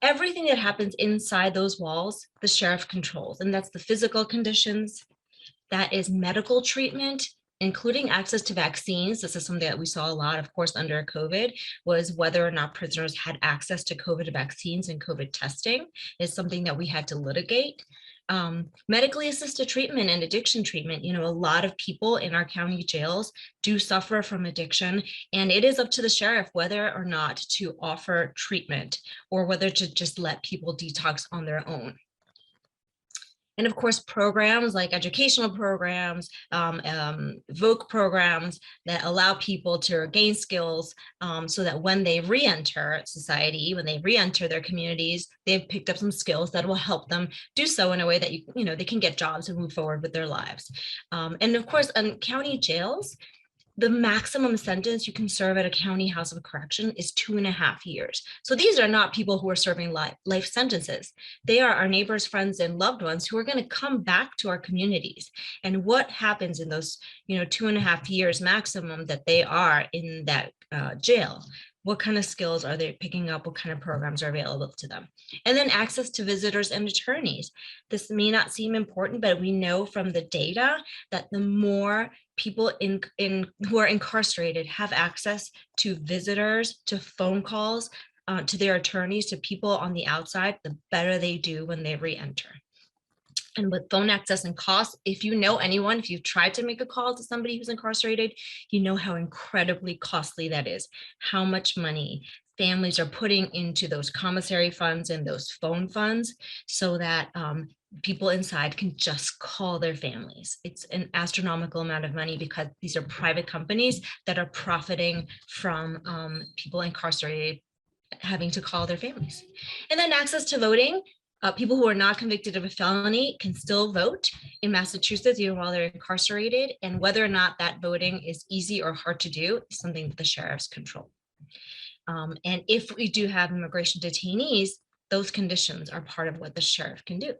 everything that happens inside those walls, the sheriff controls, and that's the physical conditions, that is medical treatment, including access to vaccines. This is something that we saw a lot, of course, under COVID, was whether or not prisoners had access to COVID vaccines and COVID testing is something that we had to litigate. Medically assisted treatment and addiction treatment. A lot of people in our county jails do suffer from addiction, and it is up to the sheriff whether or not to offer treatment or whether to just let people detox on their own. And of course, programs like educational programs, VOC programs that allow people to gain skills so that when they re-enter society, when they re-enter their communities, they've picked up some skills that will help them do so in a way that they can get jobs and move forward with their lives. And of course, in county jails, the maximum sentence you can serve at a county house of correction is 2.5 years. So these are not people who are serving life sentences. They are our neighbors, friends, and loved ones who are going to come back to our communities. And what happens in those, 2.5 years maximum that they are in that jail? What kind of skills are they picking up? What kind of programs are available to them? And then access to visitors and attorneys. This may not seem important, but we know from the data that the more people who are incarcerated have access to visitors, to phone calls, to their attorneys, to people on the outside, the better they do when they re-enter. And with phone access and costs, if you know anyone, if you've tried to make a call to somebody who's incarcerated, you know how incredibly costly that is, how much money families are putting into those commissary funds and those phone funds so that people inside can just call their families. It's an astronomical amount of money because these are private companies that are profiting from people incarcerated having to call their families. And then access to voting. People who are not convicted of a felony can still vote in Massachusetts even while they're incarcerated, and whether or not that voting is easy or hard to do is something that the sheriffs control. And if we do have immigration detainees, those conditions are part of what the sheriff can do.